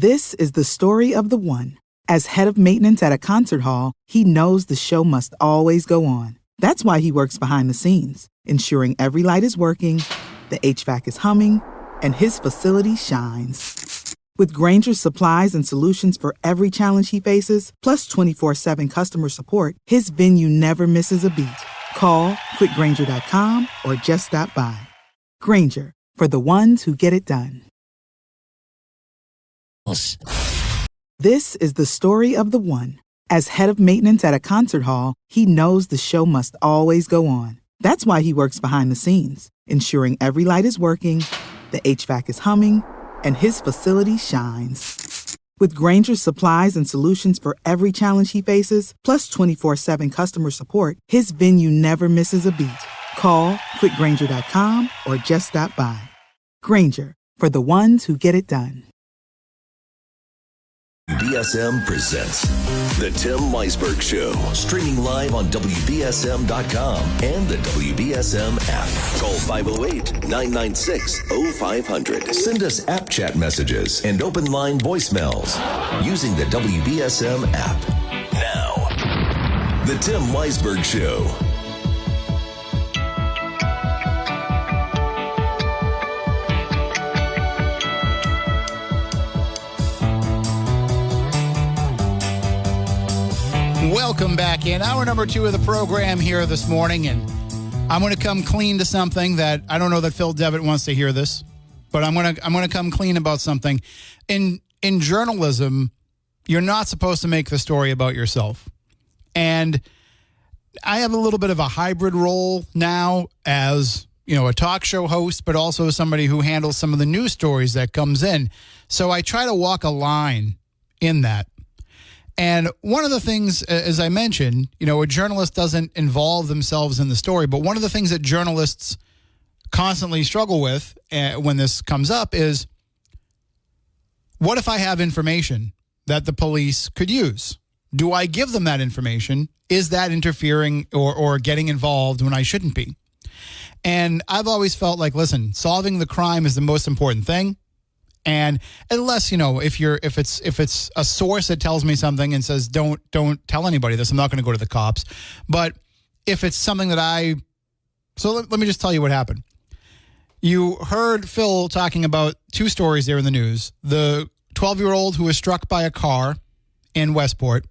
This is the story of the one. As head of maintenance at a concert hall, he knows the show must always go on. That's why he works behind the scenes, ensuring every light is working, the HVAC is humming, and his facility shines. With Grainger's supplies and solutions for every challenge he faces, plus 24/7 customer support, his venue never misses a beat. Call quickgrainger.com or just stop by. Grainger, for the ones who get it done. This is the story of the one. As head of maintenance at a concert hall, he knows the show must always go on. That's why he works behind the scenes, ensuring every light is working, the HVAC is humming, and his facility shines. With Grainger's supplies and solutions for every challenge he faces, plus 24/7 customer support, his venue never misses a beat. Call quickgrainger.com or just stop by. Grainger, for the ones who get it done. WBSM presents The Tim Weisberg Show, streaming live on WBSM.com and the WBSM app. Call 508-996-0500. Send us app chat messages and open line voicemails using the WBSM app. Now, The Tim Weisberg Show. Welcome back in. Hour number 2 of the program here this morning, and I'm going to come clean to something that I don't know that Phil Devitt wants to hear this, but I'm going to come clean about something. In journalism, you're not supposed to make the story about yourself. And I have a little bit of a hybrid role now as, a talk show host, but also somebody who handles some of the news stories that comes in. So I try to walk a line in that. And one of the things, as I mentioned, a journalist doesn't involve themselves in the story, but one of the things that journalists constantly struggle with when this comes up is, what if I have information that the police could use? Do I give them that information? Is that interfering or getting involved when I shouldn't be? And I've always felt like, listen, solving the crime is the most important thing. And unless, if it's a source that tells me something and says, don't tell anybody this, I'm not going to go to the cops. But if it's something that so let me just tell you what happened. You heard Phil talking about 2 stories there in the news. The 12-year-old who was struck by a car in Westport,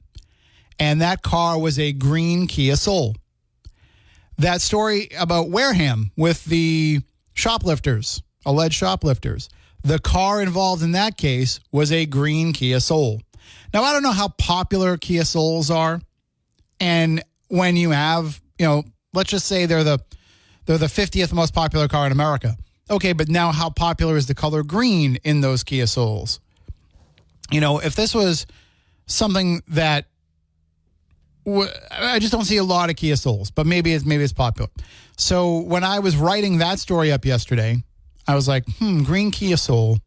and that car was a green Kia Soul. That story about Wareham with the shoplifters, alleged shoplifters. The car involved in that case was a green Kia Soul. Now, I don't know how popular Kia Souls are. And when you have, let's just say they're the 50th most popular car in America. Okay, but now how popular is the color green in those Kia Souls? If this was something that I just don't see a lot of Kia Souls, but maybe it's popular. So when I was writing that story up yesterday, I was like, green Kia Soul.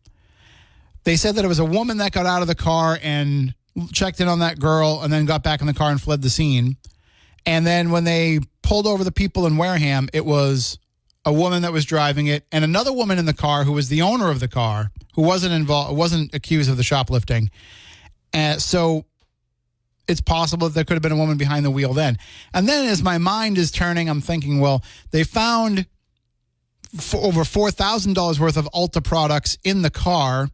They said that it was a woman that got out of the car and checked in on that girl and then got back in the car and fled the scene. And then when they pulled over the people in Wareham, it was a woman that was driving it and another woman in the car who was the owner of the car, who wasn't accused of the shoplifting. So it's possible that there could have been a woman behind the wheel then. And then as my mind is turning, I'm thinking, well, they found over $4,000 worth of Ulta products in the car,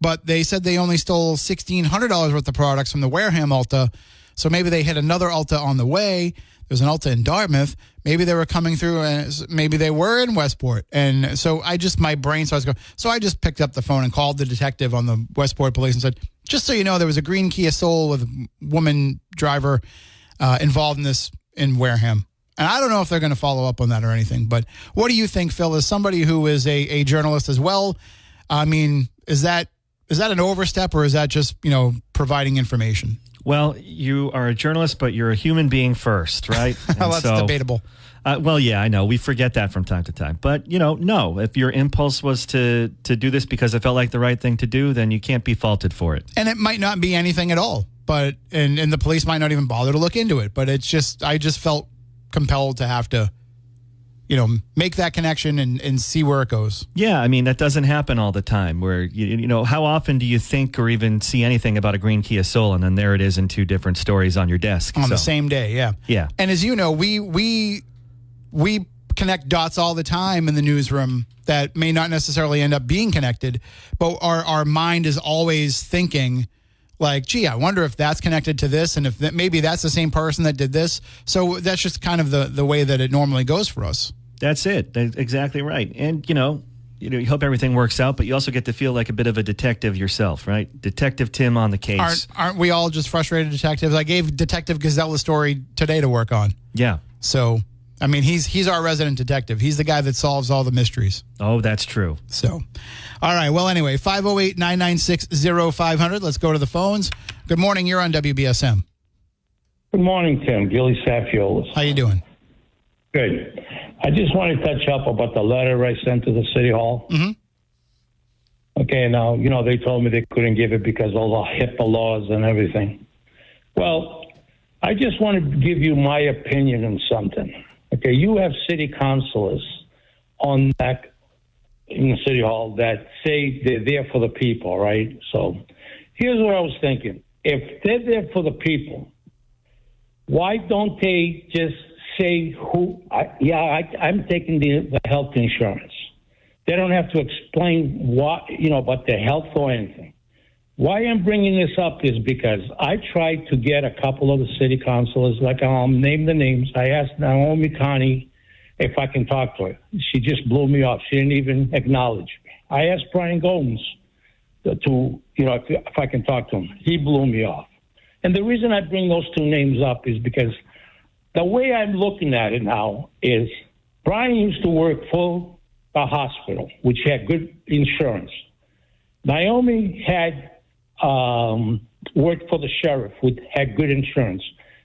but they said they only stole $1,600 worth of products from the Wareham Ulta. So maybe they hit another Ulta on the way. There's an Ulta in Dartmouth. Maybe they were coming through, and maybe they were in Westport. And so my brain starts going. So I just picked up the phone and called the detective on the Westport police and said, just so you know, there was a green Kia Soul with a woman driver involved in this in Wareham. And I don't know if they're going to follow up on that or anything. But what do you think, Phil, as somebody who is a journalist as well? I mean, is that an overstep, or is that just, providing information? Well, you are a journalist, but you're a human being first, right? Well, that's debatable. Well, yeah, I know. We forget that from time to time. But, no, if your impulse was to do this because it felt like the right thing to do, then you can't be faulted for it. And it might not be anything at all. But and the police might not even bother to look into it. But I just felt compelled to have to make that connection and see where it goes. Yeah, I mean, that doesn't happen all the time where, how often do you think or even see anything about a green Kia Soul and then there it is in two different stories on your desk? On the same day, yeah. Yeah. And as you know, we connect dots all the time in the newsroom that may not necessarily end up being connected, but our mind is always thinking like, gee, I wonder if that's connected to this and if maybe that's the same person that did this. So that's just kind of the way that it normally goes for us. That's it. That's exactly right. And, you hope everything works out, but you also get to feel like a bit of a detective yourself, right? Detective Tim on the case. Aren't we all just frustrated detectives? I gave Detective Gazelle a story today to work on. Yeah. So, I mean, he's our resident detective. He's the guy that solves all the mysteries. Oh, that's true. So, all right. Well, anyway, 508-996-0500. Let's go to the phones. Good morning. You're on WBSM. Good morning, Tim. Gilly Safiolis. How you doing? Good. I just want to touch up about the letter I sent to the City Hall. Mm-hmm. Okay, now, they told me they couldn't give it because all the HIPAA laws and everything. Well, I just want to give you my opinion on something. Okay, you have city councilors on that in the City Hall that say they're there for the people, right? So here's what I was thinking. If they're there for the people, why don't they just say I'm taking the health insurance. They don't have to explain what, about their health or anything. Why I'm bringing this up is because I tried to get a couple of the city councilors, like I'll name the names. I asked Naomi Connie if I can talk to her. She just blew me off. She didn't even acknowledge me. I asked Brian Gomes if I can talk to him. He blew me off. And the reason I bring those two names up is because the way I'm looking at it now is Brian used to work for a hospital, which had good insurance. Naomi had worked for the sheriff, which had good insurance.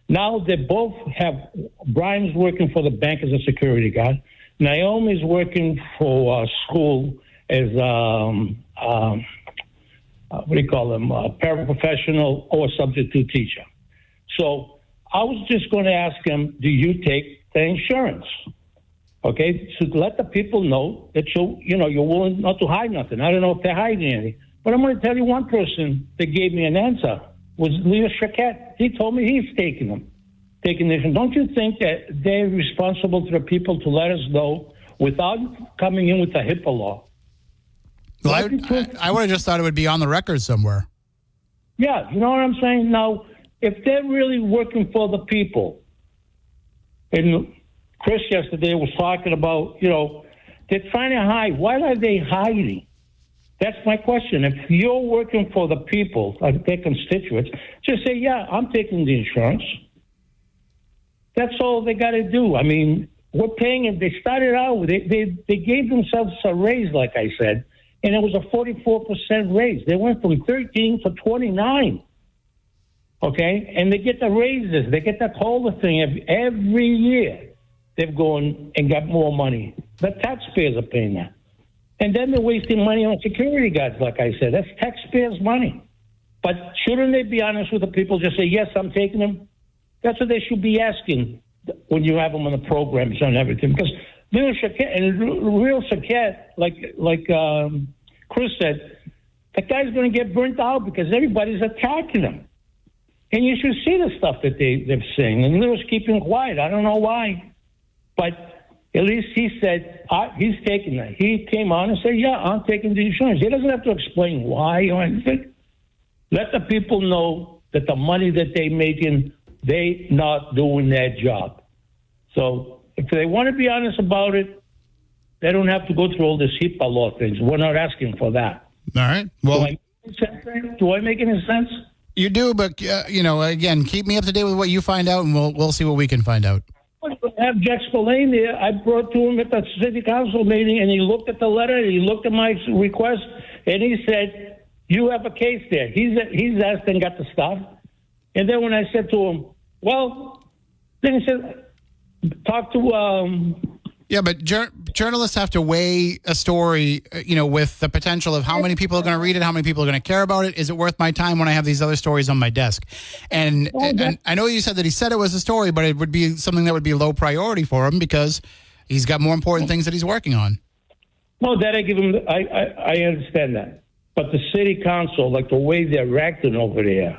Now they both have, Brian's working for the bank as a security guard. Naomi's working for a school as, a paraprofessional or substitute teacher. So I was just going to ask him, do you take the insurance? Okay, so let the people know that you're willing not to hide nothing. I don't know if they're hiding anything. But I'm going to tell you one person that gave me an answer was Leo Chaquette. He told me he's taking them. Don't you think that they're responsible to the people to let us know without coming in with the HIPAA law? Well, I would have just thought it would be on the record somewhere. Yeah, you know what I'm saying? Now, if they're really working for the people, and Chris yesterday was talking about, they're trying to hide. Why are they hiding? That's my question. If you're working for the people, like their constituents, just say, yeah, I'm taking the insurance. That's all they got to do. I mean, we're paying it. They started out, they gave themselves a raise, like I said, and it was a 44% raise. They went from 13 to 29. Okay? And they get the raises. They get that whole thing every year. They've gone and got more money. The taxpayers are paying that. And then they're wasting money on security guards, like I said. That's taxpayers' money. But shouldn't they be honest with the people? Just say, yes, I'm taking them. That's what they should be asking when you have them on the programs and everything. Because real Saquette, like Chris said, that guy's going to get burnt out because everybody's attacking him. And you should see the stuff that they're saying. And Lewis keeping quiet. I don't know why. But at least he said he's taking that. He came on and said, yeah, I'm taking the insurance. He doesn't have to explain why or anything. Let the people know that the money that they're making, they not doing their job. So if they want to be honest about it, they don't have to go through all this HIPAA law things. We're not asking for that. All right. Well, do I make any sense? You do, but, again, keep me up to date with what you find out, and we'll see what we can find out. I have Jack Spillane there. I brought to him at the city council meeting, and he looked at the letter, he looked at my request, and he said, you have a case there. He's asked and got the stuff. And then when I said to him, well, then he said, talk to... Yeah, but journalists have to weigh a story, with the potential of how many people are going to read it, how many people are going to care about it. Is it worth my time when I have these other stories on my desk? And I know you said that he said it was a story, but it would be something that would be low priority for him because He's got more important things that he's working on. No, that I give him. I understand that, but the city council, like the way they're acting over there,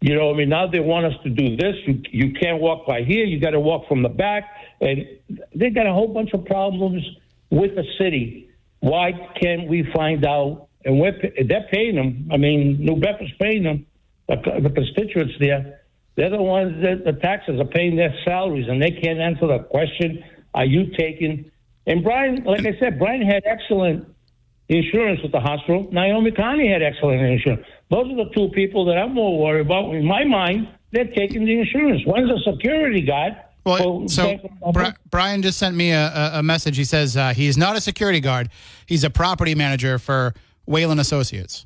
you know, I mean, now they want us to do this. You can't walk by here. You got to walk from the back, and they got a whole bunch of problems with the city. Why can't we find out? And they're paying them. I mean, New Bedford's paying them. The constituents there, they're the ones that the taxes are paying their salaries, and they can't answer the question: are you taking? And Brian, like I said, Brian had excellent insurance with the hospital. Naomi Connie had excellent insurance. Those are the two people that I'm more worried about. In my mind, they're taking the insurance. One's a security guard. Well, so Brian just sent me a message. He says he's not a security guard. He's a property manager for Whalen Associates.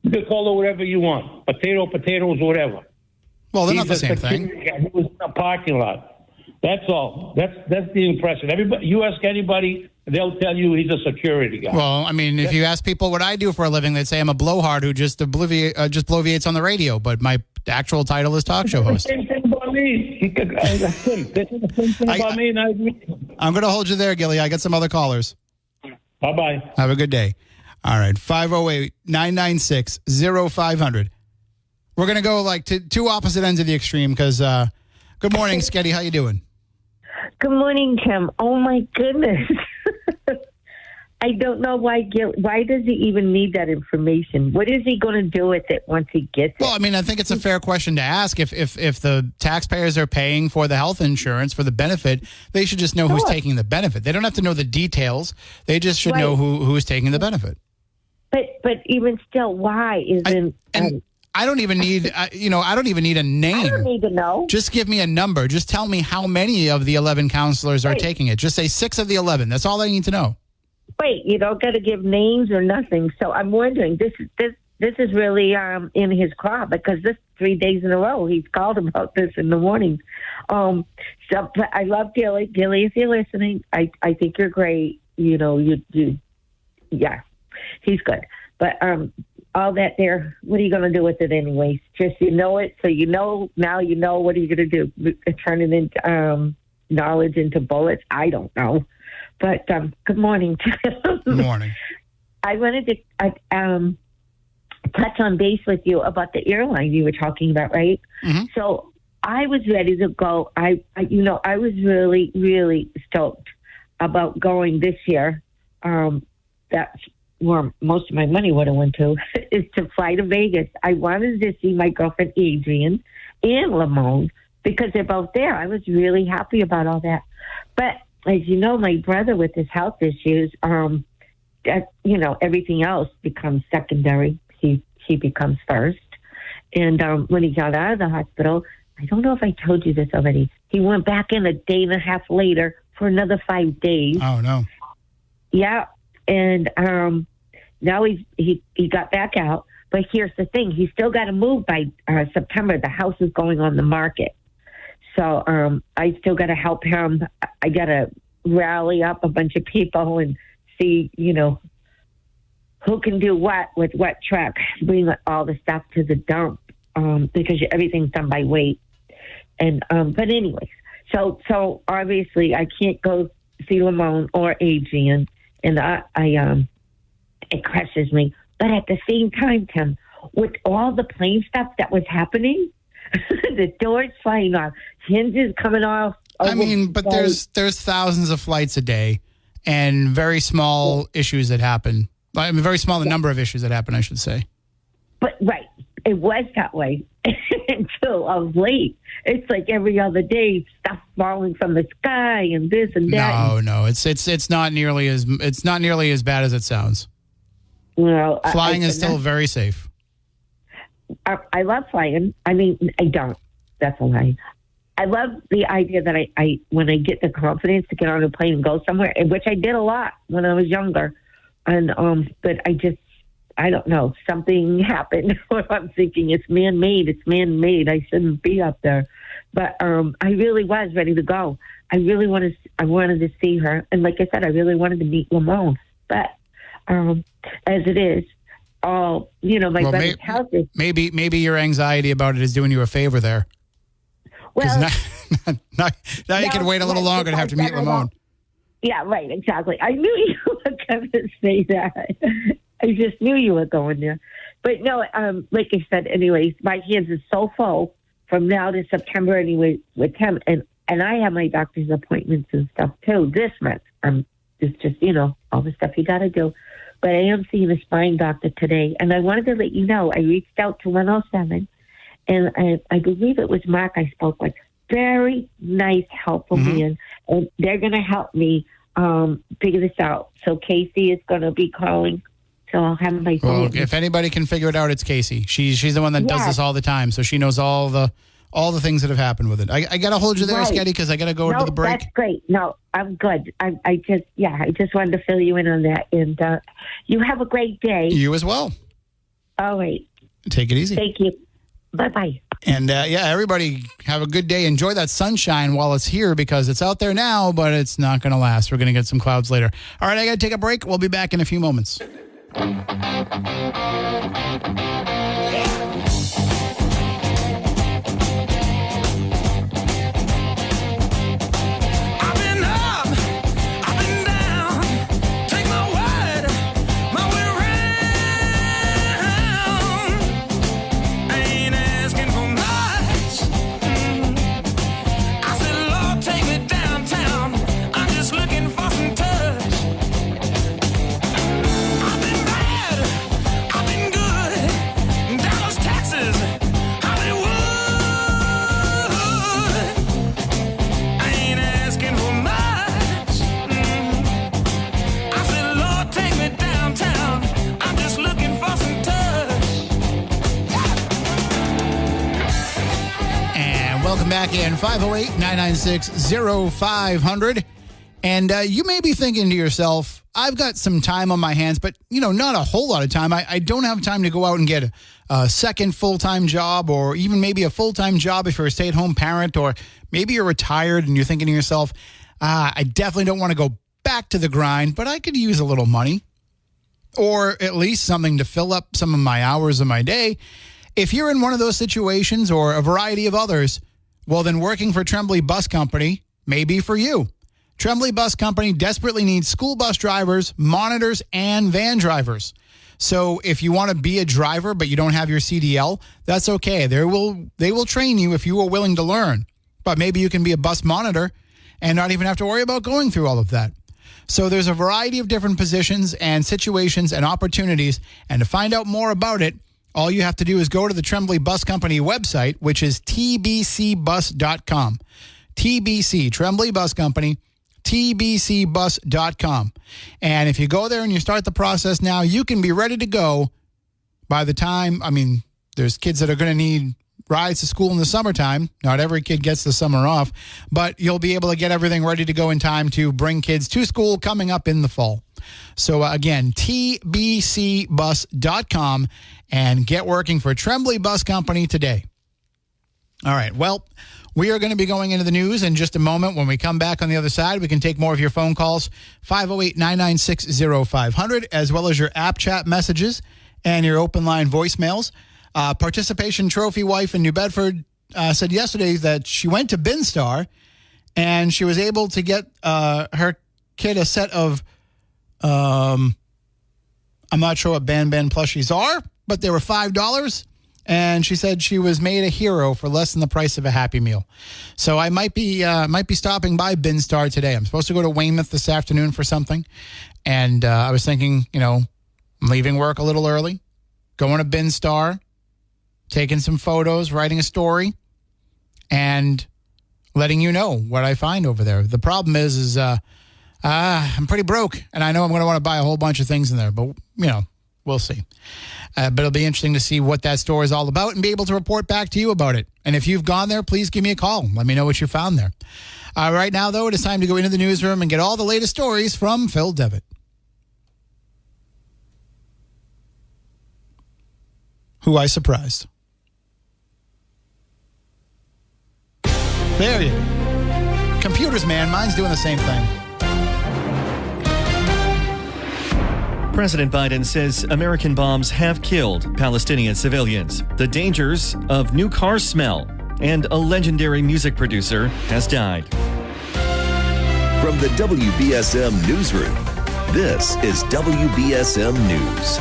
You can call it whatever you want. Potatoes, whatever. Well, they're not the same thing. He was in a parking lot. That's all. That's the impression. Everybody, you ask anybody, they'll tell you he's a security guy. Well, I mean, if you ask people what I do for a living, they'd say I'm a blowhard who just bloviates on the radio, but my actual title is talk show host. Same thing about me. This is the same thing about me, and I agree. I'm going to hold you there, Gilly. I got some other callers. Bye-bye. Have a good day. All right, 508-996-0500. We're going to go like to two opposite ends of the extreme because good morning, Sketty. How you doing? Good morning, Tim. Oh, my goodness. I don't know why does he even need that information? What is he going to do with it once he gets it? Well, I mean, I think it's a fair question to ask. If the taxpayers are paying for the health insurance for the benefit, they should just know who's taking the benefit. They don't have to know the details. They just should know who's taking the benefit. But even still, why isn't... I don't even need, I don't even need a name. I don't need to know. Just give me a number. Just tell me how many of the 11 counselors are taking it. Just say 6 of the 11. That's all I need to know. Wait, you don't got to give names or nothing. So I'm wondering, this is really in his crop because this 3 days in a row he's called about this in the morning. So but I love Gilly. Gilly, if you're listening, I think you're great. You know, yeah, he's good. But all that there, what are you going to do with it anyways? Just you know it, so you know now you know what are you going to do? Turn it into knowledge into bullets? I don't know. But good morning. Good morning. I wanted to touch on base with you about the airline you were talking about, right? Mm-hmm. So I was ready to go. I was really, really stoked about going this year. That's where most of my money would have went to, is to fly to Vegas. I wanted to see my girlfriend Adrian and Lamone because they're both there. I was really happy about all that. But as you know, my brother with his health issues, everything else becomes secondary. He becomes first. And when he got out of the hospital, I don't know if I told you this already, he went back in a day and a half later for another 5 days. Oh, no. Yeah. And now he got back out. But here's the thing. He's still got to move by September. The house is going on the market. So I still got to help him. I got to rally up a bunch of people and see, who can do what with what truck, bring all the stuff to the dump because everything's done by weight. And but anyways, so obviously I can't go see Lamone or Adrian, and it crushes me. But at the same time, Tim, with all the plane stuff that was happening, the doors flying off, hinges coming off. I mean, but there's thousands of flights a day and very small issues that happen. I mean, very small the number of issues that happen, I should say. But right, it was that way until of late. It's like every other day, stuff falling from the sky and this and that. No, it's not nearly as bad as it sounds. Well, flying is still very safe. I love flying. I mean, I don't. That's a lie. I love the idea that I when I get the confidence to get on a plane and go somewhere, which I did a lot when I was younger. And but I don't know, something happened where I'm thinking it's man-made. I shouldn't be up there. But I really was ready to go. I wanted to see her. And like I said, I really wanted to meet Lamone. But as it is, my brother's house is... Maybe your anxiety about it is doing you a favor there. Well, now you can wait a little longer to have to meet Lamone. Yeah, right, exactly. I knew you were going to say that. I just knew you were going there. But no, like I said, anyways, my hands are so full from now to September anyway with him. And I have my doctor's appointments and stuff too this month. It's just, all the stuff you got to do. But I am seeing a spine doctor today. And I wanted to let you know, I reached out to 107, and I believe it was Mark I spoke with. Very nice, helpful man. And they're going to help me figure this out. So Casey is going to be calling. So I'll have my phone. Well, if anybody can figure it out, it's Casey. She's the one that does this all the time. So she knows all the things that have happened with it. I got to hold you there, Sketty, because I got to go to the break. That's great. No, I'm good. I just wanted to fill you in on that. And you have a great day. You as well. All right. Take it easy. Thank you. Bye-bye. And everybody have a good day. Enjoy that sunshine while it's here, because it's out there now, but it's not going to last. We're going to get some clouds later. All right, I got to take a break. We'll be back in a few moments. Welcome back in 508-996-0500. And you may be thinking to yourself, I've got some time on my hands, but, not a whole lot of time. I don't have time to go out and get a second full-time job, or even maybe a full-time job if you're a stay-at-home parent, or maybe you're retired and you're thinking to yourself, I definitely don't want to go back to the grind, but I could use a little money, or at least something to fill up some of my hours of my day. If you're in one of those situations, or a variety of others, well, then working for Tremblay Bus Company may be for you. Tremblay Bus Company desperately needs school bus drivers, monitors, and van drivers. So if you want to be a driver but you don't have your CDL, that's okay. They will train you if you are willing to learn. But maybe you can be a bus monitor and not even have to worry about going through all of that. So there's a variety of different positions and situations and opportunities. And to find out more about it, all you have to do is go to the Tremblay Bus Company website, which is tbcbus.com. TBC, Tremblay Bus Company, tbcbus.com. And if you go there and you start the process now, you can be ready to go by the time, there's kids that are going to need rides to school in the summertime. Not every kid gets the summer off, but you'll be able to get everything ready to go in time to bring kids to school coming up in the fall. So again, tbcbus.com, and get working for Tremblay Bus Company today. All right. Well, we are going to be going into the news in just a moment. When we come back on the other side, we can take more of your phone calls, 508-996-0500, as well as your app chat messages and your open line voicemails. Participation Trophy wife in New Bedford said yesterday that she went to BinStar and she was able to get her kid a set of, I'm not sure what Ban plushies are, but they were $5. And she said she was made a hero for less than the price of a Happy Meal. So I might be stopping by BinStar today. I'm supposed to go to Weymouth this afternoon for something. And I was thinking, I'm leaving work a little early, going to BinStar, taking some photos, writing a story, and letting you know what I find over there. The problem is I'm pretty broke, and I know I'm going to want to buy a whole bunch of things in there, but, we'll see. But it'll be interesting to see what that store is all about and be able to report back to you about it. And if you've gone there, please give me a call. Let me know what you found there. Right now, though, it is time to go into the newsroom and get all the latest stories from Phil Devitt. Who I surprised. There you go. Computers, man. Mine's doing the same thing. President Biden says American bombs have killed Palestinian civilians. The dangers of new car smell, and a legendary music producer has died. From the WBSM Newsroom, this is WBSM News.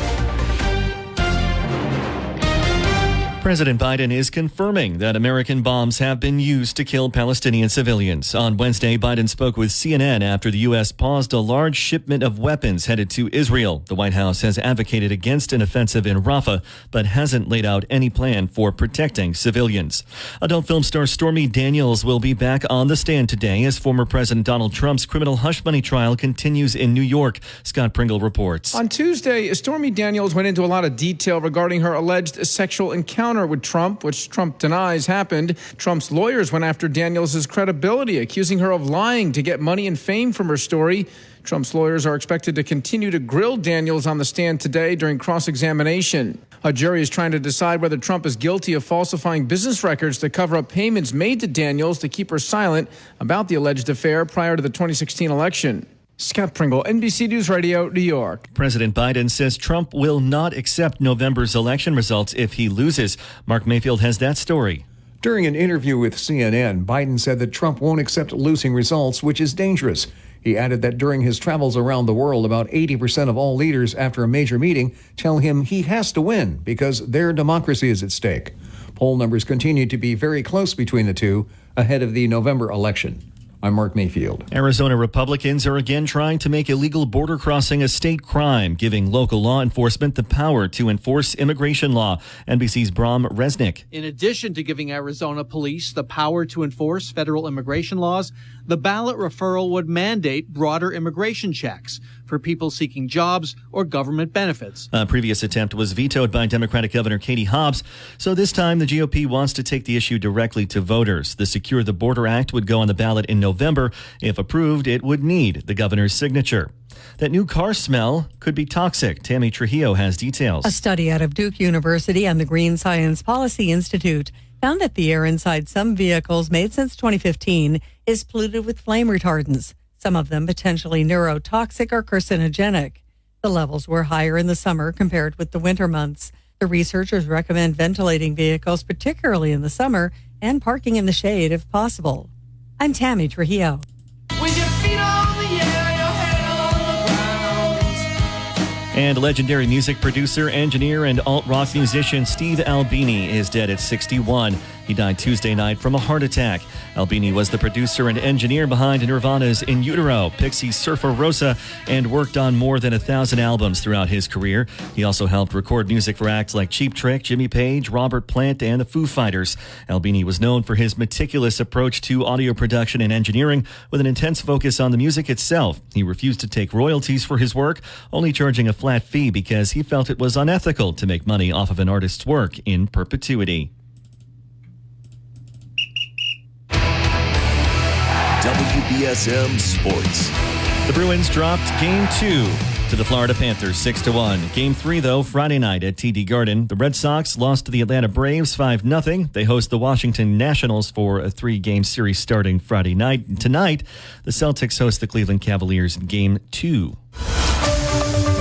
President Biden is confirming that American bombs have been used to kill Palestinian civilians. On Wednesday, Biden spoke with CNN after the U.S. paused a large shipment of weapons headed to Israel. The White House has advocated against an offensive in Rafah, but hasn't laid out any plan for protecting civilians. Adult film star Stormy Daniels will be back on the stand today as former President Donald Trump's criminal hush money trial continues in New York. Scott Pringle reports. On Tuesday, Stormy Daniels went into a lot of detail regarding her alleged sexual encounter with Trump, which Trump denies happened. Trump's lawyers went after Daniels' credibility, accusing her of lying to get money and fame from her story. Trump's lawyers are expected to continue to grill Daniels on the stand today during cross-examination. A jury is trying to decide whether Trump is guilty of falsifying business records to cover up payments made to Daniels to keep her silent about the alleged affair prior to the 2016 election. Scott Pringle, NBC News Radio, New York. President Biden says Trump will not accept November's election results if he loses. Mark Mayfield has that story. During an interview with CNN, Biden said that Trump won't accept losing results, which is dangerous. He added that during his travels around the world, about 80% of all leaders after a major meeting tell him he has to win because their democracy is at stake. Poll numbers continue to be very close between the two ahead of the November election. I'm Mark Mayfield. Arizona Republicans are again trying to make illegal border crossing a state crime, giving local law enforcement the power to enforce immigration law. NBC's Bram Resnick. In addition to giving Arizona police the power to enforce federal immigration laws, the ballot referral would mandate broader immigration checks for people seeking jobs or government benefits. A previous attempt was vetoed by Democratic Governor Katie Hobbs. So this time the GOP wants to take the issue directly to voters. The Secure the Border Act would go on the ballot in November. If approved, it would need the governor's signature. That new car smell could be toxic. Tammy Trujillo has details. A study out of Duke University and the Green Science Policy Institute found that the air inside some vehicles made since 2015 is polluted with flame retardants, some of them potentially neurotoxic or carcinogenic. The levels were higher in the summer compared with the winter months. The researchers recommend ventilating vehicles, particularly in the summer, and parking in the shade if possible. I'm Tammy Trujillo. With your feet on the air, your head on the ground. And legendary music producer, engineer, and alt-rock musician Steve Albini is dead at 61. He died Tuesday night from a heart attack. Albini was the producer and engineer behind Nirvana's In Utero, Pixies' Surfer Rosa, and worked on more than 1,000 albums throughout his career. He also helped record music for acts like Cheap Trick, Jimmy Page, Robert Plant, and the Foo Fighters. Albini was known for his meticulous approach to audio production and engineering, with an intense focus on the music itself. He refused to take royalties for his work, only charging a flat fee because he felt it was unethical to make money off of an artist's work in perpetuity. WBSM Sports. The Bruins dropped Game 2 to the Florida Panthers 6-1. Game 3, though, Friday night at TD Garden. The Red Sox lost to the Atlanta Braves 5-0. They host the Washington Nationals for a 3-game series starting Friday night. Tonight, the Celtics host the Cleveland Cavaliers in Game 2.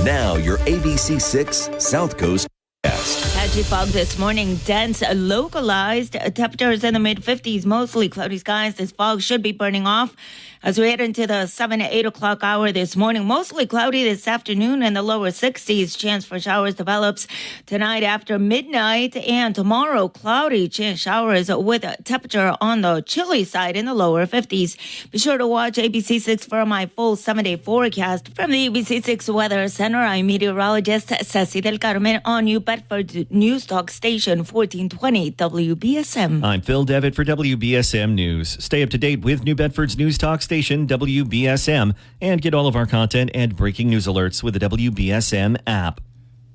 Now, your ABC 6 South Coast cast. Patchy fog this morning, dense, localized. Temperatures in the mid-50s, mostly cloudy skies. This fog should be burning off as we head into the 7 to 8 o'clock hour this morning. Mostly cloudy this afternoon in the lower 60s. Chance for showers develops tonight after midnight, and tomorrow cloudy, chance showers with a temperature on the chilly side in the lower 50s. Be sure to watch ABC 6 for my full 7-day forecast. From the ABC 6 Weather Center, I'm meteorologist Ceci Del Carmen on New Bedford News Talk Station 1420 WBSM. I'm Phil Devitt for WBSM News. Stay up to date with New Bedford's News Talk Station WBSM and get all of our content and breaking news alerts with the WBSM app.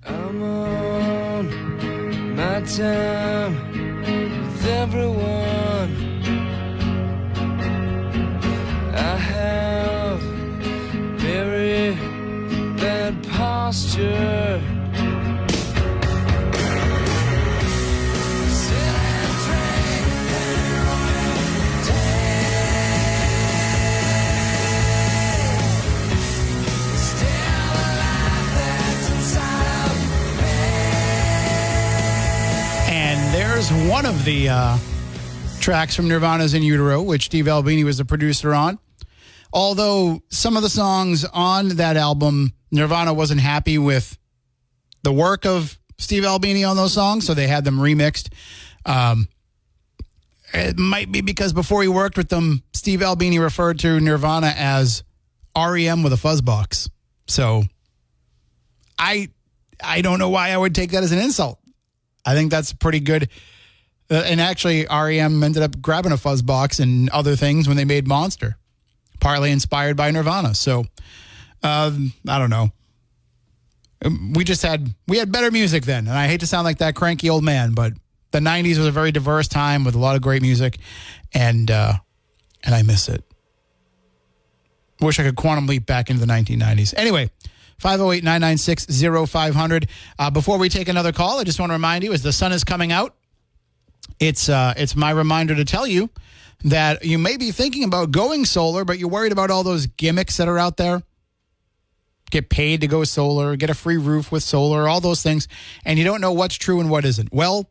I'm on my time with everyone. I have very bad posture. There's one of the tracks from Nirvana's In Utero, which Steve Albini was the producer on. although some of the songs on that album, Nirvana wasn't happy with the work of Steve Albini on those songs, so they had them remixed. It might be because before he worked with them, Steve Albini referred to Nirvana as REM with a fuzzbox. So I don't know why I would take that as an insult. I think that's pretty good. And actually, REM ended up grabbing a fuzzbox and other things when they made Monster, partly inspired by Nirvana. So I don't know. We had better music then, and I hate to sound like that cranky old man, but the 90s was a very diverse time with a lot of great music, and I miss it. Wish I could quantum leap back into the 1990s. Anyway, 508-996-0500. Before we take another call, I just want to remind you, as the sun is coming out, it's my reminder to tell you that you may be thinking about going solar, but you're worried about all those gimmicks that are out there. Get paid to go solar, get a free roof with solar, all those things, and you don't know what's true and what isn't. Well,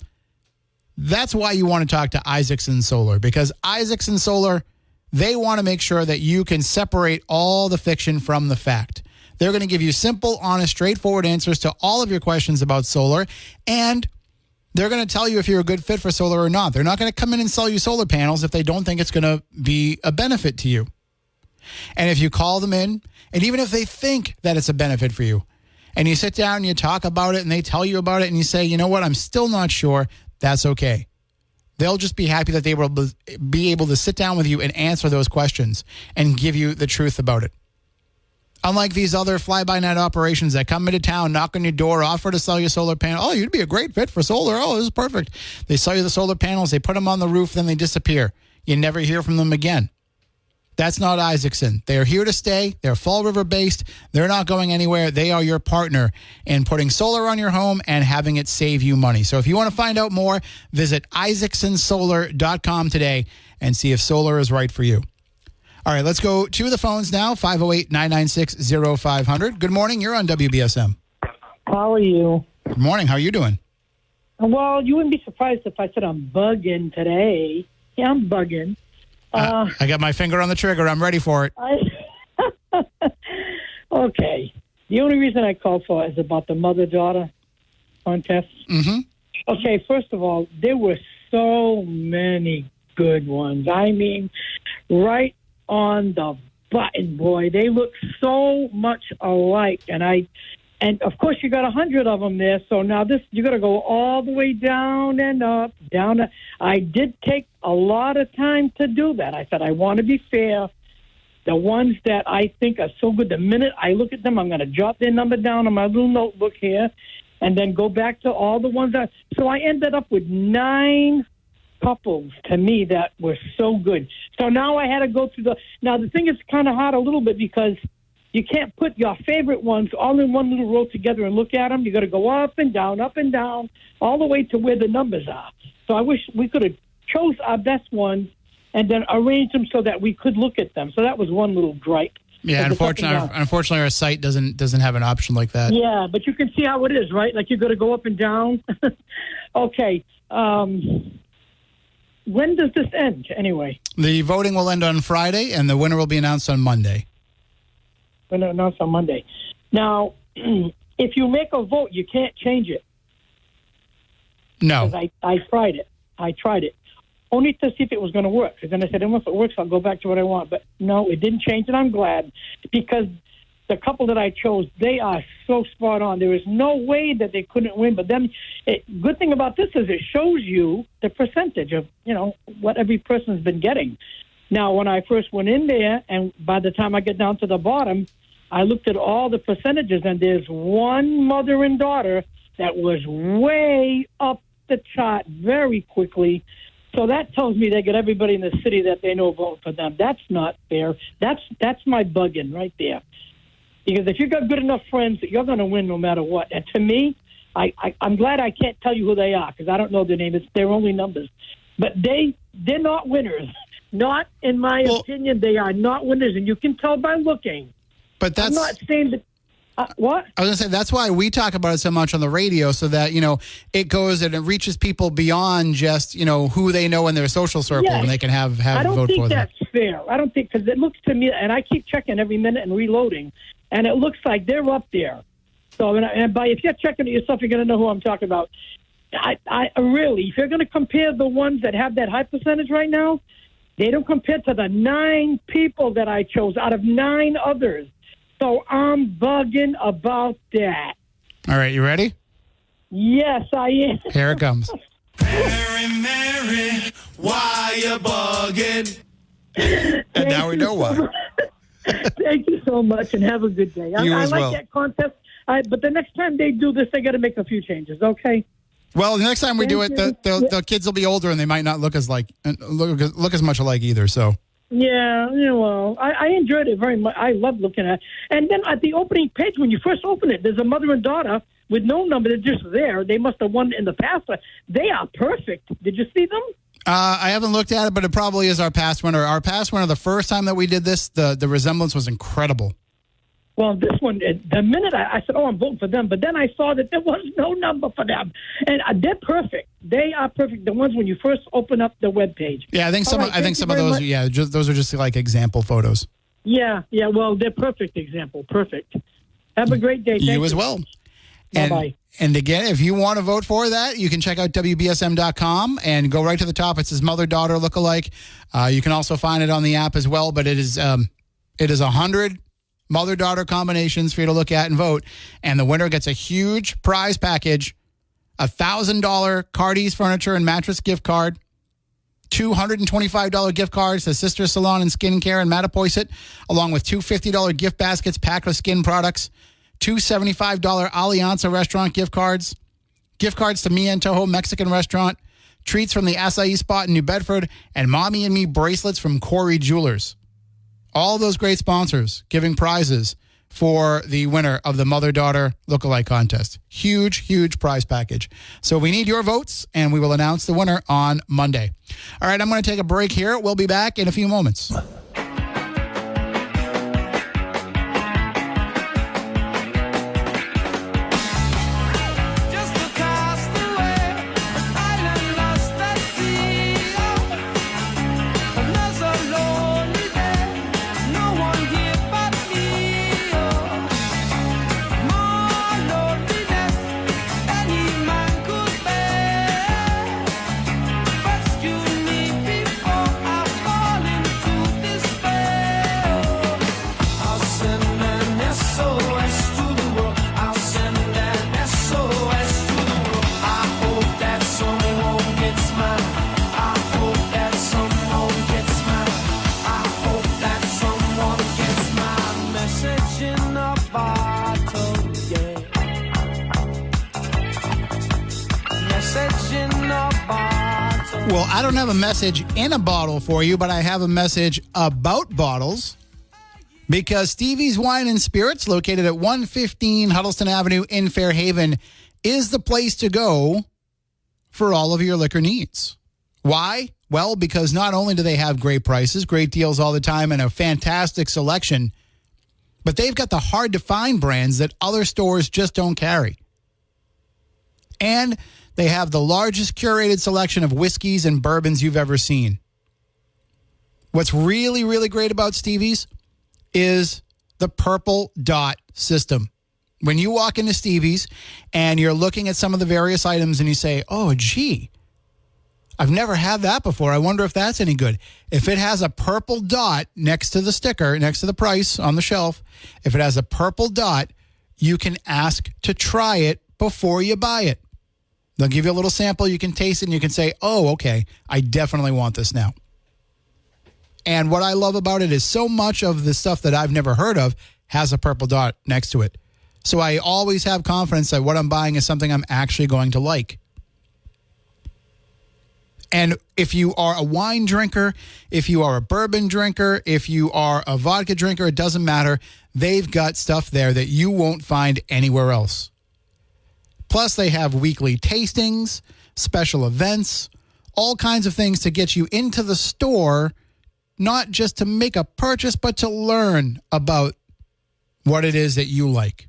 that's why you want to talk to Isaacson Solar, because Isaacson Solar, they want to make sure that you can separate all the fiction from the fact. They're going to give you simple, honest, straightforward answers to all of your questions about solar, and they're going to tell you if you're a good fit for solar or not. They're not going to come in and sell you solar panels if they don't think it's going to be a benefit to you. And if you call them in, and even if they think that it's a benefit for you, and you sit down and you talk about it and they tell you about it and you say, you know what, I'm still not sure, that's okay. They'll just be happy that they will be able to sit down with you and answer those questions and give you the truth about it. Unlike these other fly-by-night operations that come into town, knock on your door, offer to sell you a solar panel. Oh, you'd be a great fit for solar. Oh, this is perfect. They sell you the solar panels, they put them on the roof, then they disappear. You never hear from them again. That's not Isaacson. They are here to stay. They're Fall River based. They're not going anywhere. They are your partner in putting solar on your home and having it save you money. So if you want to find out more, visit isaacsonsolar.com today and see if solar is right for you. All right, let's go to the phones now. 508-996-0500. Good morning. You're on WBSM. How are you? Good morning. How are you doing? Well, you wouldn't be surprised if I said I'm bugging today. Yeah, I'm bugging. I got my finger on the trigger. I'm ready for it. Okay. The only reason I called for it is about the mother-daughter contest. Mm-hmm. Okay, first of all, there were so many good ones. I mean, right on the button, boy. They look so much alike. And of course, you got 100 of them there. So now you got to go all the way down and up, down. I did take a lot of time to do that. I said, I want to be fair. The ones that I think are so good, the minute I look at them, I'm going to jot their number down on my little notebook here and then go back to all the ones that. So I ended up with 9 couples to me that were so good. So now I had to go through now the thing is kind of hard a little bit because you can't put your favorite ones all in one little row together and look at them. You got to go up and down, all the way to where the numbers are. So I wish we could have chose our best ones and then arranged them so that we could look at them. So that was one little gripe. Yeah, unfortunately, our site doesn't have an option like that. Yeah, but you can see how it is, right? Like you got to go up and down. Okay. When does this end, anyway? The voting will end on Friday, and the winner will be announced on Monday. Announced on Monday. Now, if you make a vote, you can't change it. No. I tried it. Only to see if it was going to work. And then I said, if it works, I'll go back to what I want. But no, it didn't change, and I'm glad because the couple that I chose, they are so spot on. There is no way that they couldn't win. But then, good thing about this is it shows you the percentage of, what every person's been getting. Now, when I first went in there, and by the time I get down to the bottom, I looked at all the percentages, and there's one mother and daughter that was way up the chart very quickly. So that tells me they get everybody in the city that they know vote for them. That's not fair. That's my bugging right there. Because if you've got good enough friends, you're going to win no matter what. And to me, I'm glad I can't tell you who they are because I don't know their name. It's their only numbers. But they're not winners. Not in my opinion. They are not winners, and you can tell by looking. But that's. I'm not saying that. What? I was going to say, that's why we talk about it so much on the radio, so that, it goes and it reaches people beyond just, who they know in their social circle, and they can have I a don't vote think for them. that's fair. I don't think, because it looks to me, and I keep checking every minute and reloading, and it looks like they're up there. So, if you're checking it yourself, you're going to know who I'm talking about. I really, if you're going to compare the ones that have that high percentage right now, they don't compare to the 9 people that I chose out of 9 others. So I'm bugging about that. All right, you ready? Yes, I am. Here it comes. Mary, why you bugging? And now we know why. Thank you so much, and have a good day. I as like well. that contest, but the next time they do this, they got to make a few changes, okay? Well, the next time we do it, the kids will be older, and they might not look as look as much alike either. So. Yeah, well, I enjoyed it very much. I love looking at it. And then at the opening page, when you first open it, there's a mother and daughter with no number. They're just there. They must have won in the past. But they are perfect. Did you see them? I haven't looked at it, but it probably is our past winner. Our past winner, the first time that we did this, the resemblance was incredible. Well, this one, the minute I said, I'm voting for them, but then I saw that there was no number for them. And they're perfect. They are perfect. The ones when you first open up the web page. Yeah, I think some of those, those are just like example photos. Yeah, well, they're perfect example. Perfect. Have a great day. Thank You as well. Bye-bye. And again, if you want to vote for that, you can check out WBSM.com and go right to the top. It says mother-daughter lookalike. You can also find it on the app as well, but it is 100 mother-daughter combinations for you to look at and vote. And the winner gets a huge prize package, $1,000 Cardi's Furniture and Mattress gift card, $225 gift cards to Sister Salon and Skincare in Mattapoisett, along with two $50 gift baskets packed with skin products, two $75 Alianza restaurant gift cards to Mia and Toho Mexican restaurant, treats from the Acai Spot in New Bedford, and Mommy and Me bracelets from Corey Jewelers. All those great sponsors giving prizes for the winner of the mother-daughter lookalike contest. Huge, huge prize package. So we need your votes, and we will announce the winner on Monday. All right, I'm going to take a break here. We'll be back in a few moments. Well, I don't have a message in a bottle for you, but I have a message about bottles, because Stevie's Wine and Spirits, located at 115 Huddleston Avenue in Fairhaven, is the place to go for all of your liquor needs. Why? Well, because not only do they have great prices, great deals all the time, and a fantastic selection, but they've got the hard-to-find brands that other stores just don't carry. And they have the largest curated selection of whiskeys and bourbons you've ever seen. What's really, really great about Stevie's is the purple dot system. When you walk into Stevie's and you're looking at some of the various items and you say, oh, gee, I've never had that before. I wonder if that's any good. If it has a purple dot next to the sticker, next to the price on the shelf, if it has a purple dot, you can ask to try it before you buy it. They'll give you a little sample. You can taste it and you can say, oh, okay, I definitely want this now. And what I love about it is so much of the stuff that I've never heard of has a purple dot next to it. So I always have confidence that what I'm buying is something I'm actually going to like. And if you are a wine drinker, if you are a bourbon drinker, if you are a vodka drinker, it doesn't matter. They've got stuff there that you won't find anywhere else. Plus, they have weekly tastings, special events, all kinds of things to get you into the store, not just to make a purchase, but to learn about what it is that you like.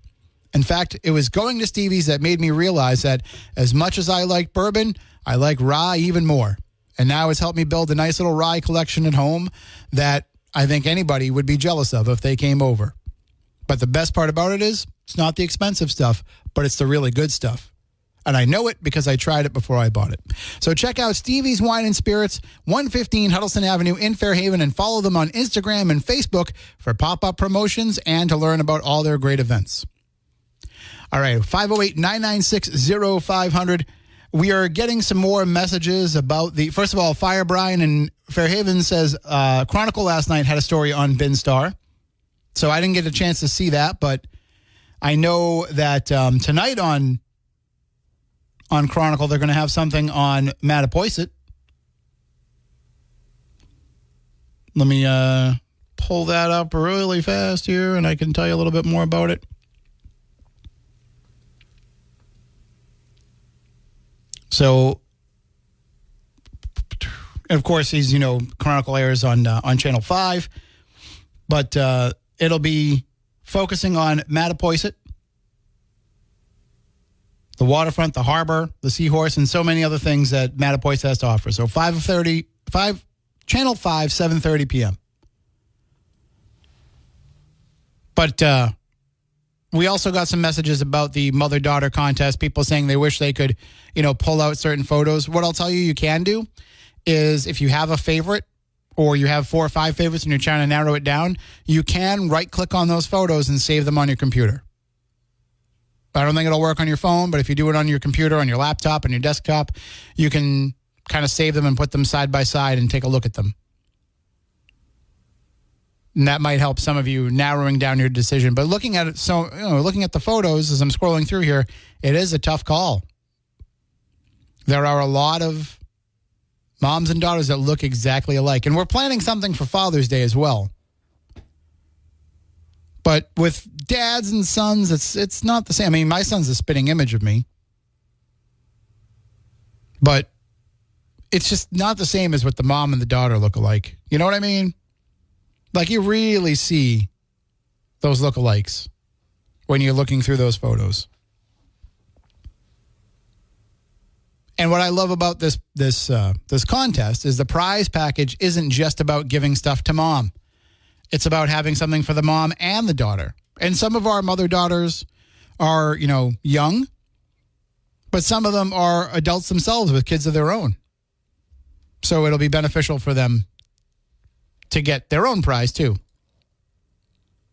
In fact, it was going to Stevie's that made me realize that as much as I like bourbon, I like rye even more. And now it's helped me build a nice little rye collection at home that I think anybody would be jealous of if they came over. But the best part about it is it's not the expensive stuff, but it's the really good stuff. And I know it because I tried it before I bought it. So check out Stevie's Wine and Spirits, 115 Huddleston Avenue in Fairhaven, and follow them on Instagram and Facebook for pop-up promotions and to learn about all their great events. All right, 508-996-0500. We are getting some more messages about first of all, Fire Brian in Fairhaven says, Chronicle last night had a story on Bin Star. So I didn't get a chance to see that, but I know that tonight on Chronicle, they're going to have something on Mattapoisett. Let me pull that up really fast here, and I can tell you a little bit more about it. So, of course, he's, Chronicle airs on Channel 5, but it'll be focusing on Mattapoisett, the waterfront, the harbor, the Seahorse, and so many other things that Mattapoisett has to offer. So Channel 5, 7:30 p.m. But we also got some messages about the mother-daughter contest, people saying they wish they could, pull out certain photos. What I'll tell you can do is if you have a favorite or you have 4 or 5 favorites and you're trying to narrow it down, you can right-click on those photos and save them on your computer. I don't think it'll work on your phone, but if you do it on your computer, on your laptop, and your desktop, you can kind of save them and put them side by side and take a look at them. And that might help some of you narrowing down your decision. But looking at it, looking at the photos as I'm scrolling through here, it is a tough call. There are a lot of moms and daughters that look exactly alike. And we're planning something for Father's Day as well. But with dads and sons, it's not the same. I mean, my son's a spitting image of me. But it's just not the same as what the mom and the daughter look alike. You know what I mean? Like, you really see those lookalikes when you're looking through those photos. And what I love about this contest is the prize package isn't just about giving stuff to mom. It's about having something for the mom and the daughter. And some of our mother-daughters are, young, but some of them are adults themselves with kids of their own. So it'll be beneficial for them to get their own prize, too.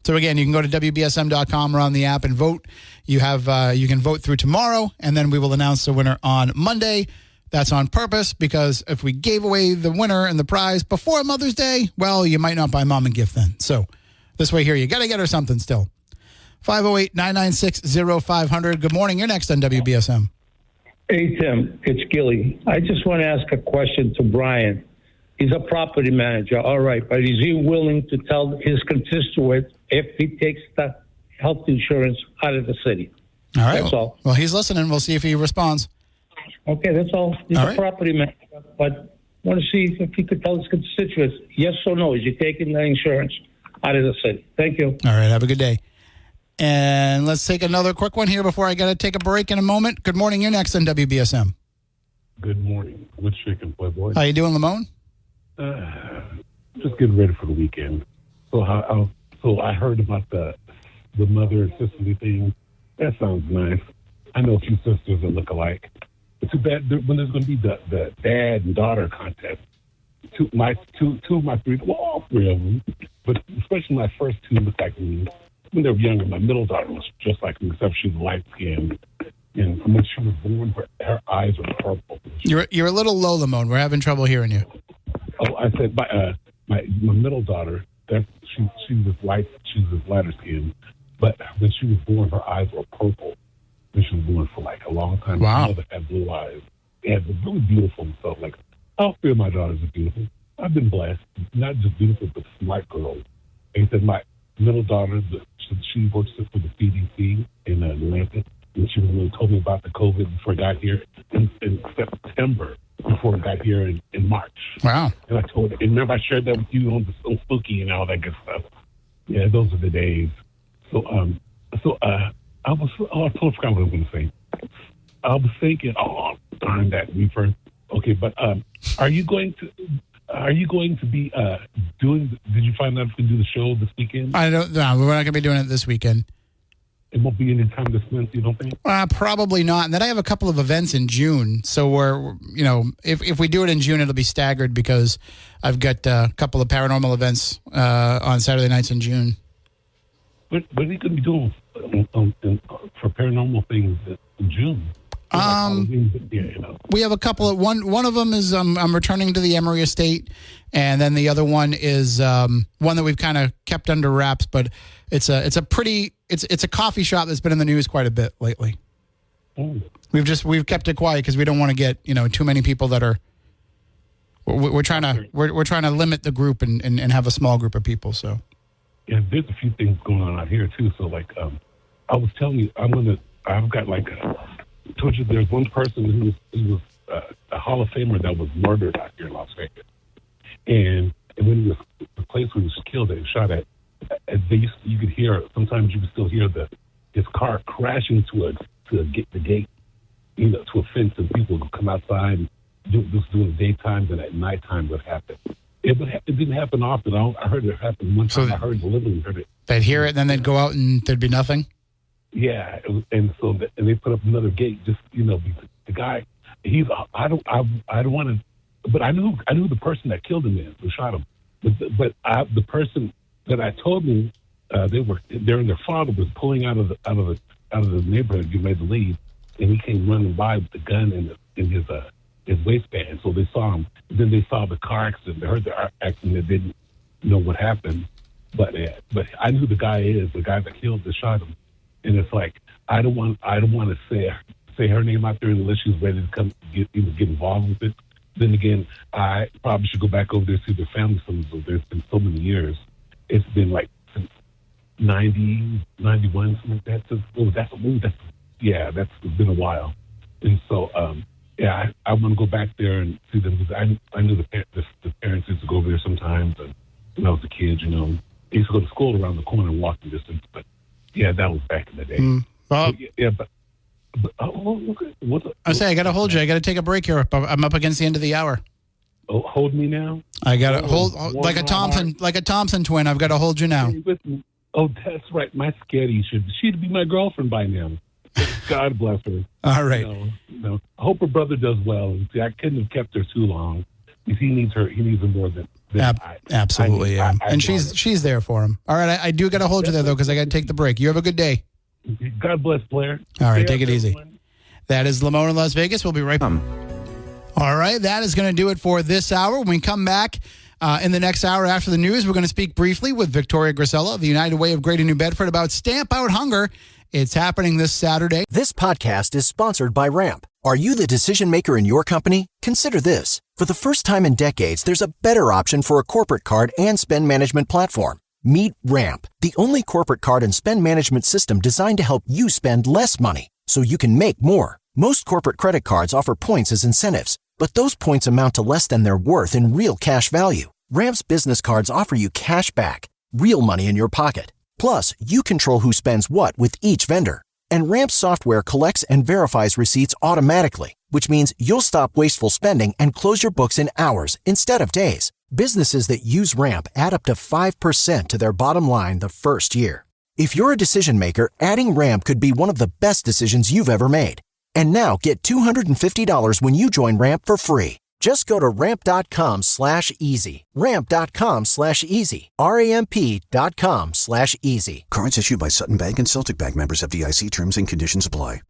So, again, you can go to WBSM.com or on the app and vote. You can vote through tomorrow, and then we will announce the winner on Monday. That's on purpose, because if we gave away the winner and the prize before Mother's Day, well, you might not buy mom a gift then. So this way here, you got to get her something still. 508-996-0500. Good morning. You're next on WBSM. Hey, Tim. It's Gilly. I just want to ask a question to Brian. He's a property manager, all right, but is he willing to tell his constituents if he takes the health insurance out of the city? All right. That's all. Well, he's listening. We'll see if he responds. Okay, that's all. He's All a right. property manager, but I want to see if he could tell his constituents, yes or no, is he taking the insurance out of the city? Thank you. All right. Have a good day. And let's take another quick one here before I got to take a break in a moment. Good morning. You're next on WBSM. Good morning. What's shaking, Playboy? How you doing, Lamone? Just getting ready for the weekend. So I heard about the mother and sisterly thing. That sounds nice. I know a few sisters that look alike. But too bad when there's going to be the dad and daughter contest. Two of my 3, well, all 3 of them, but especially my first 2 look like me. When they were younger, my middle daughter was just like me, except she was light skinned. And when she was born, her eyes were purple. You're a little low, Lamone. We're having trouble hearing you. Oh, I said my middle daughter. She was light. She was lighter skinned, but when she was born, her eyes were purple. When she was born for like a long time. Wow. My mother had blue eyes. And was really beautiful. And felt like all 3 of my daughters are beautiful. I've been blessed, not just beautiful, but smart girls. And said my middle daughter, she works for the CDC in Atlanta. And she told me about the COVID before I got here in September, before I got here in March. Wow. And I told her, and remember I shared that with you on Spooky and all that good stuff. Yeah, those are the days. So I totally forgot what I was going to say. I was thinking, oh, darn that. We first. Okay, but are you going to be doing? Did you find out if we can do the show this weekend? I don't. No, we're not going to be doing it this weekend. It won't be any time this month, you don't think? Probably not. And then I have a couple of events in June. So we're, if we do it in June, it'll be staggered because I've got a couple of paranormal events on Saturday nights in June. What are you going to be doing for paranormal things in June? We have a couple of one of them is I'm returning to the Emory estate, and then the other one is one that we've kind of kept under wraps, but it's a coffee shop that's been in the news quite a bit lately. Oh. We've kept it quiet because we don't want to get too many people that are. We're trying to limit the group and have a small group of people. So yeah, there's a few things going on out here too. So like I was telling you, I've got like. Told you there's one person who was a Hall of Famer that was murdered out here in Las Vegas, and when he was the place where he was killed and shot at, you could hear sometimes you could still hear his car crashing to the gate, to a fence, and people would come outside and this during daytime, and at nighttime would happen. It didn't happen often. I heard it happen one time. I literally heard it. They'd hear it, and then they'd go out, and there'd be nothing. Yeah, and they put up another gate. Just the guy. I don't want to. But I knew the person that killed him who shot him. But the person that I told me their father was pulling out of the neighborhood. You made the lead, and he came running by with the gun in his waistband. So they saw him. And then they saw the car accident. They heard the accident. They didn't know what happened. But I knew the guy that shot him. And it's like I don't want to say her name out there unless she's ready to come get involved with it. Then again, I probably should go back over there to see their family. There's been so many years. It's been like since 90, 91, something like that. That's been a while. And so I want to go back there and see them because I knew the parents used to go over there sometimes. And when I was a kid, I used to go to school around the corner and walking distance, but. Yeah, that was back in the day. I say I got to hold you. I got to take a break here. I'm up against the end of the hour. Oh, hold me now. I got to hold like a Thompson twin. I've got to hold you now. Oh, that's right. My Sketty she'd be my girlfriend by now. God bless her. All right. No. I hope her brother does well. See, I couldn't have kept her too long. He needs her. He needs her more than. Absolutely, yeah. And she's there for him. All right, I do got to hold you there, though, because I got to take the break. You have a good day. God bless, Blair. All right, take it easy. That is Lamone in Las Vegas. We'll be right back. All right, that is going to do it for this hour. When we come back in the next hour after the news, we're going to speak briefly with Victoria Grisella of the United Way of Greater New Bedford about Stamp Out Hunger. It's happening this Saturday. This podcast is sponsored by Ramp. Are you the decision maker in your company? Consider this. For the first time in decades, there's a better option for a corporate card and spend management platform. Meet Ramp, the only corporate card and spend management system designed to help you spend less money so you can make more. Most corporate credit cards offer points as incentives, but those points amount to less than their worth in real cash value. Ramp's business cards offer you cash back, real money in your pocket. Plus, you control who spends what with each vendor. And Ramp's software collects and verifies receipts automatically, which means you'll stop wasteful spending and close your books in hours instead of days. Businesses that use Ramp add up to 5% to their bottom line the first year. If you're a decision maker, adding Ramp could be one of the best decisions you've ever made. And now get $250 when you join Ramp for free. Just go to ramp.com/easy. Ramp.com/easy. RAMP.com/easy. Cards issued by Sutton Bank and Celtic Bank, members FDIC. Terms and conditions apply.